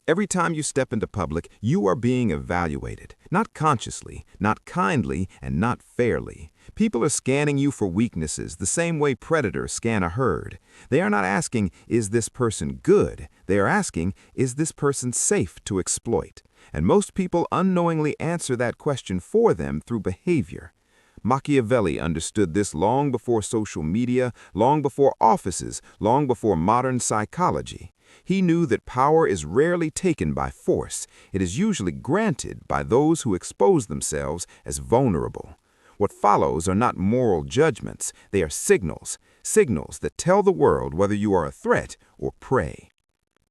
Every time you step into public, you are being evaluated. Not consciously, not kindly, and not fairly. People are scanning you for weaknesses the same way predators scan a herd. They are not asking, is this person good? They are asking, is this person safe to exploit? And most people unknowingly answer that question for them through behavior. Machiavelli understood this long before social media, long before offices, long before modern psychology. He knew that power is rarely taken by force. It is usually granted by those who expose themselves as vulnerable. What follows are not moral judgments. They are signals, signals that tell the world whether you are a threat or prey.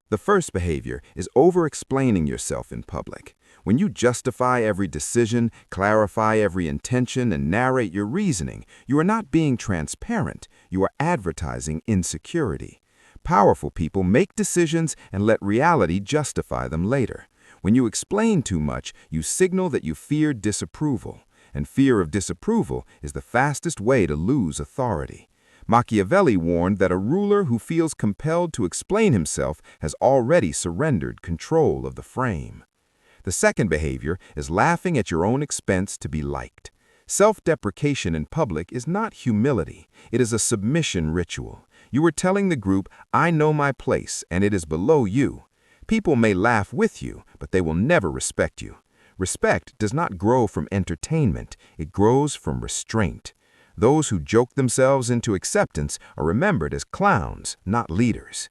The first behavior is over-explaining yourself in public. When you justify every decision, clarify every intention, and narrate your reasoning, you are not being transparent. You are advertising insecurity. Powerful people make decisions and let reality justify them later. When you explain too much, you signal that you fear disapproval. And fear of disapproval is the fastest way to lose authority. Machiavelli warned that a ruler who feels compelled to explain himself has already surrendered control of the frame. The second behavior is laughing at your own expense to be liked. Self-deprecation in public is not humility. It is a submission ritual. You are telling the group, I know my place, and it is below you. People may laugh with you, but they will never respect you. Respect does not grow from entertainment. It grows from restraint. Those who joke themselves into acceptance are remembered as clowns, not leaders.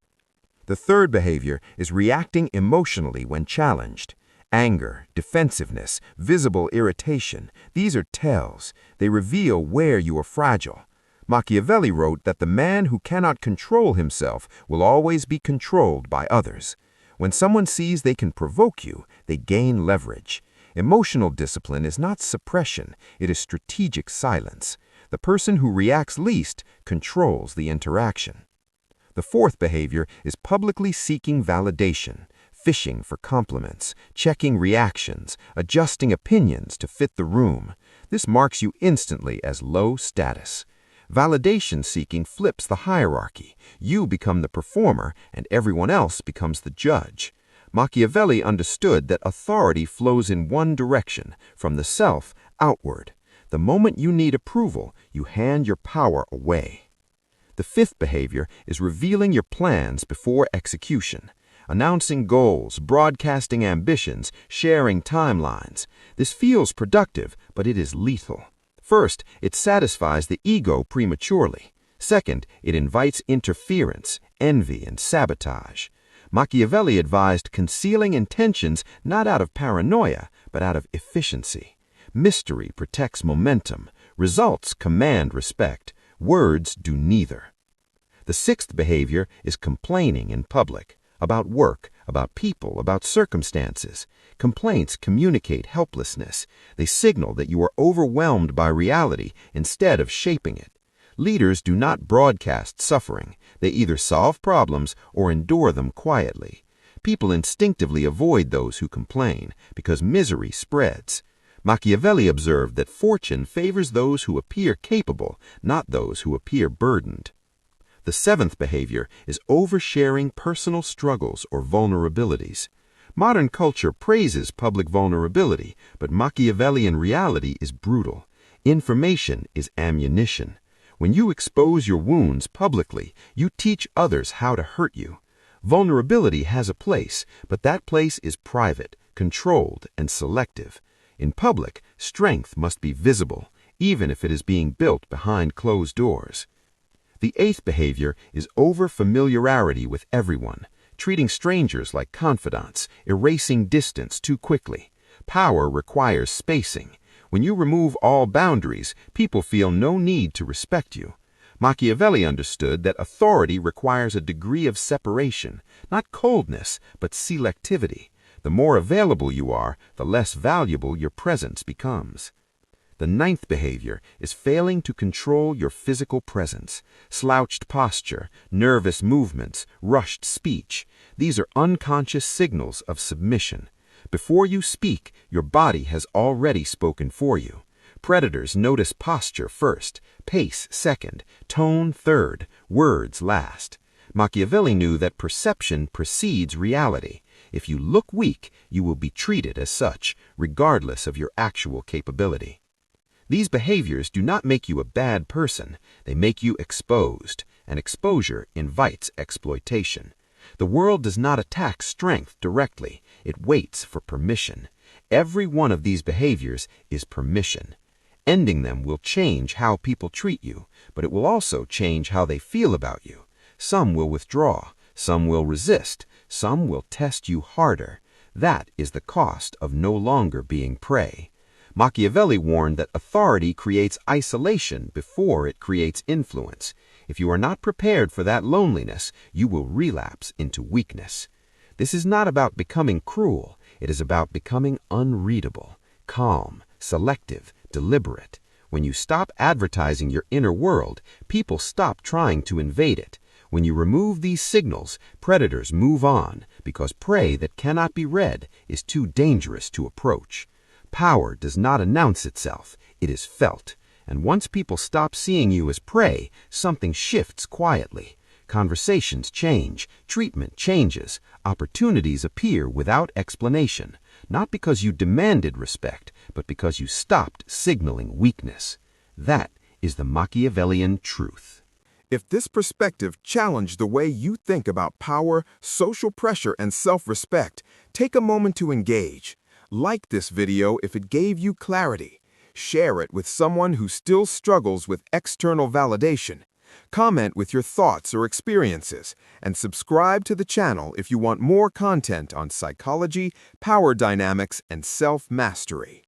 The third behavior is reacting emotionally when challenged. Anger, defensiveness, visible irritation, these are tells. They reveal where you are fragile. Machiavelli wrote that the man who cannot control himself will always be controlled by others. When someone sees they can provoke you, they gain leverage. Emotional discipline is not suppression, it is strategic silence. The person who reacts least controls the interaction. The fourth behavior is publicly seeking validation. Fishing for compliments, checking reactions, adjusting opinions to fit the room. This marks you instantly as low status. Validation seeking flips the hierarchy. You become the performer and everyone else becomes the judge. Machiavelli understood that authority flows in one direction, from the self outward. The moment you need approval, you hand your power away. The fifth behavior is revealing your plans before execution. Announcing goals, broadcasting ambitions, sharing timelines. This feels productive, but it is lethal. First, it satisfies the ego prematurely. Second, it invites interference, envy, and sabotage. Machiavelli advised concealing intentions not out of paranoia, but out of efficiency. Mystery protects momentum. Results command respect. Words do neither. The sixth behavior is complaining in public. About work, about people, about circumstances. Complaints communicate helplessness. They signal that you are overwhelmed by reality instead of shaping it. Leaders do not broadcast suffering. They either solve problems or endure them quietly. People instinctively avoid those who complain because misery spreads. Machiavelli observed that fortune favors those who appear capable, not those who appear burdened. The seventh behavior is oversharing personal struggles or vulnerabilities. Modern culture praises public vulnerability, but Machiavellian reality is brutal. Information is ammunition. When you expose your wounds publicly, you teach others how to hurt you. Vulnerability has a place, but that place is private, controlled, and selective. In public, strength must be visible, even if it is being built behind closed doors. The eighth behavior is over-familiarity with everyone, treating strangers like confidants, erasing distance too quickly. Power requires spacing. When you remove all boundaries, people feel no need to respect you. Machiavelli understood that authority requires a degree of separation, not coldness, but selectivity. The more available you are, the less valuable your presence becomes. The ninth behavior is failing to control your physical presence. Slouched posture, nervous movements, rushed speech. These are unconscious signals of submission. Before you speak, your body has already spoken for you. Predators notice posture first, pace second, tone third, words last. Machiavelli knew that perception precedes reality. If you look weak, you will be treated as such, regardless of your actual capability. These behaviors do not make you a bad person, they make you exposed, and exposure invites exploitation. The world does not attack strength directly, it waits for permission. Every one of these behaviors is permission. Ending them will change how people treat you, but it will also change how they feel about you. Some will withdraw, some will resist, some will test you harder. That is the cost of no longer being prey. Machiavelli warned that authority creates isolation before it creates influence. If you are not prepared for that loneliness, you will relapse into weakness. This is not about becoming cruel. It is about becoming unreadable, calm, selective, deliberate. When you stop advertising your inner world, people stop trying to invade it. When you remove these signals, predators move on because prey that cannot be read is too dangerous to approach. Power does not announce itself, it is felt. And once people stop seeing you as prey, something shifts quietly. Conversations change, treatment changes, opportunities appear without explanation, not because you demanded respect, but because you stopped signaling weakness. That is the Machiavellian truth. If this perspective challenged the way you think about power, social pressure, and self-respect, take a moment to engage. Like this video if it gave you clarity. Share it with someone who still struggles with external validation. Comment with your thoughts or experiences, and subscribe to the channel if you want more content on psychology, power dynamics, and self-mastery.